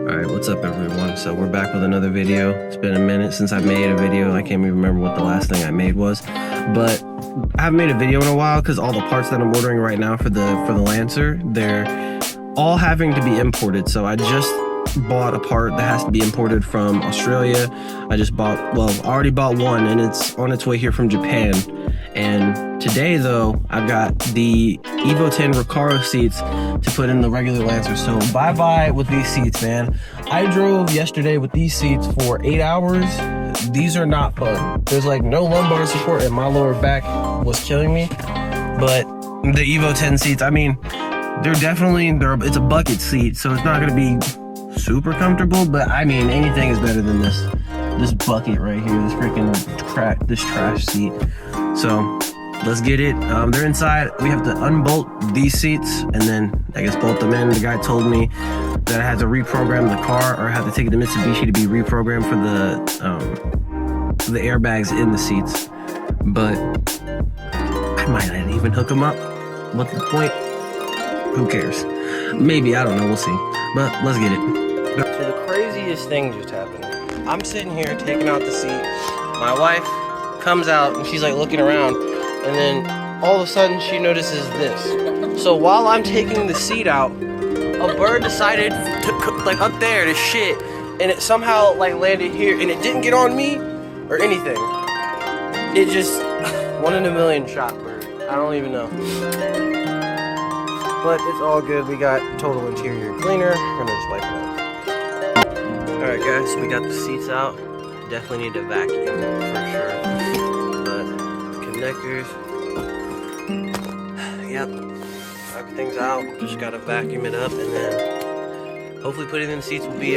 Alright, what's up everyone? So we're back with another video. It's been a minute since I made a video. I can't even remember what the last thing I made was. But I haven't made a video in a while because all the parts that I'm ordering right now for the Lancer, they're all having to be imported. So I just bought a part that has to be imported from Australia. I already bought one and it's on its way here from Japan. And today though, I've got the EVO 10 Recaro seats to put in the regular Lancer. So bye-bye with these seats, man. I drove yesterday with these seats for 8 hours. These are not fun. There's like no lumbar support and my lower back was killing me. But the EVO 10 seats, I mean, it's a bucket seat, so it's not gonna be super comfortable, but I mean, anything is better than this bucket right here, this freaking trash seat. So let's get it. They're inside. We have to unbolt these seats and then I guess bolt them in. The guy told me that I had to reprogram the car, or I had to take it to Mitsubishi to be reprogrammed for the airbags in the seats. But I might not even hook them up. What's the point? Who cares? Maybe, I don't know, we'll see. But let's get it. So the craziest thing just happened. I'm sitting here taking out the seat. My wife comes out and she's like looking around, and then all of a sudden she notices this. So while I'm taking the seat out, a bird decided to like up there to shit, and it somehow like landed here, and it didn't get on me or anything. It just 1 in a million shot bird. I don't even know. But it's all good. We got total interior cleaner. We're gonna just wipe it out. Alright guys, we got the seats out. Definitely need to vacuum for sure. But connectors. Yep. Everything's out. Just gotta vacuum it up, and then hopefully putting in the seats will be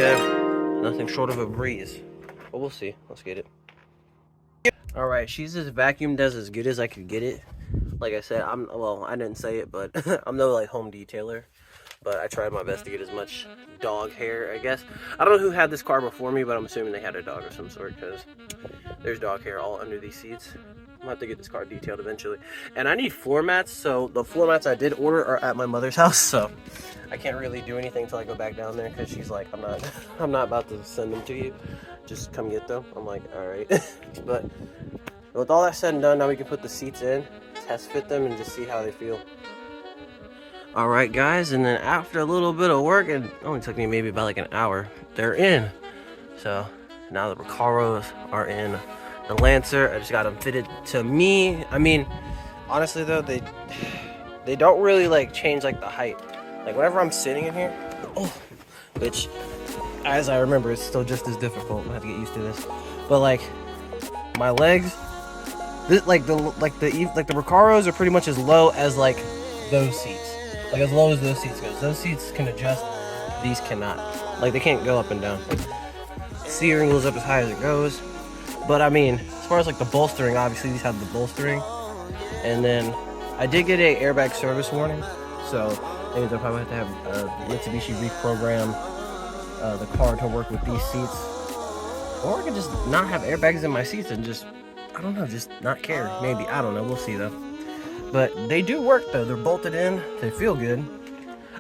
nothing short of a breeze. But we'll see. Let's get it. Alright, she's as vacuumed as good as I could get it. Like I said, I didn't say it, but I'm no like home detailer, but I tried my best to get as much dog hair, I guess. I don't know who had this car before me, but I'm assuming they had a dog of some sort, because there's dog hair all under these seats. I'm gonna have to get this car detailed eventually. And I need floor mats, so the floor mats I did order are at my mother's house, so I can't really do anything until I go back down there, because she's like, I'm not about to send them to you. Just come get them. I'm like, alright. But with all that said and done, now we can put the seats in, test fit them, and just see how they feel. Alright guys, and then after a little bit of work, it only took me maybe about like an hour, they're in. So now the Recaros are in the Lancer. I just got them fitted to me. I mean, honestly though, they don't really like change like the height. Like whenever I'm sitting in here, which as I remember it's still just as difficult. I have to get used to this. But like my legs, the Recaros are pretty much as low as like those seats. Like as low as those seats goes. Those seats can adjust, these cannot. Like they can't go up and down. Steering wheel's up as high as it goes. But I mean, as far as like the bolstering, obviously these have the bolstering. And then I did get a airbag service warning. So that means I probably have to have Mitsubishi reprogram the car to work with these seats. Or I could just not have airbags in my seats and just, I don't know, just not care. Maybe, I don't know, we'll see though. But they do work though, they're bolted in, they feel good.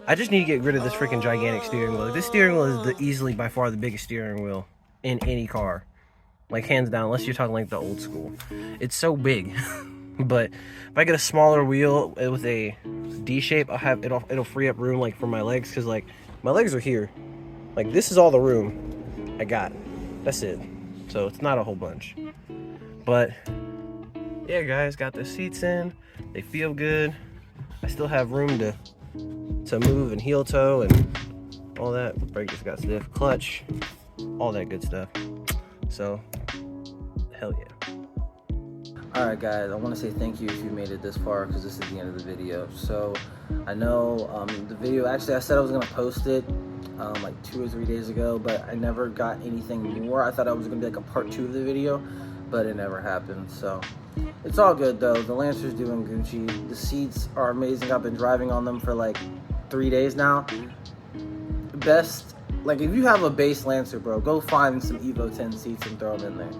I just need to get rid of this freaking gigantic steering wheel. This steering wheel is easily by far the biggest steering wheel in any car. Like hands down, unless you're talking like the old school. It's so big. But if I get a smaller wheel with a D shape, it'll free up room like for my legs, because like my legs are here. Like this is all the room I got. That's it. So it's not a whole bunch. But yeah guys, got the seats in. They feel good. I still have room to move and heel toe and all that. Brake just got stiff, clutch, all that good stuff. So hell yeah. Alright guys, I want to say thank you if you made it this far, because this is the end of the video. So I know the video, actually I said I was going to post it like 2 or 3 days ago, but I never got anything more. I thought it was going to be like a part 2 of the video, but it never happened. So it's all good though. The Lancer's doing Gucci. The seats are amazing. I've been driving on them for like 3 days now. Best, like if you have a base Lancer, bro, go find some EVO 10 seats and throw them in there.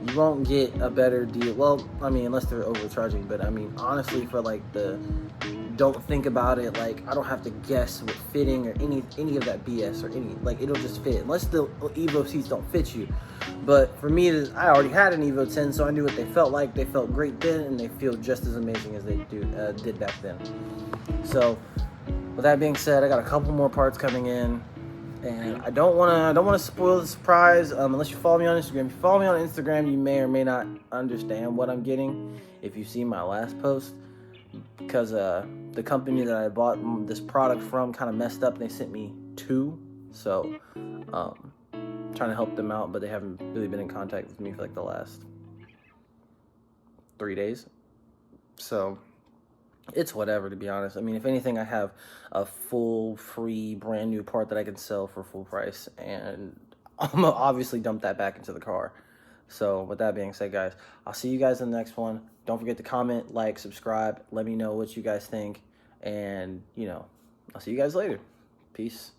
You won't get a better deal. Well, I mean, unless they're overcharging. But I mean, honestly, for like don't think about it. Like, I don't have to guess with fitting or any of that BS or any. Like, it'll just fit unless the EVO seats don't fit you. But for me, I already had an EVO 10, so I knew what they felt like. They felt great then, and they feel just as amazing as they did back then. So, with that being said, I got a couple more parts coming in. And I don't want to spoil the surprise unless you follow me on Instagram. If you follow me on Instagram, you may or may not understand what I'm getting if you see my last post, because the company that I bought this product from kind of messed up and they sent me 2. So trying to help them out, but they haven't really been in contact with me for like the last 3 days. So it's whatever, to be honest. I mean, if anything, I have a full, free, brand new part that I can sell for full price, and I'm gonna obviously dump that back into the car. So with that being said, guys, I'll see you guys in the next one. Don't forget to comment, like, subscribe. Let me know what you guys think, and, you know, I'll see you guys later. Peace.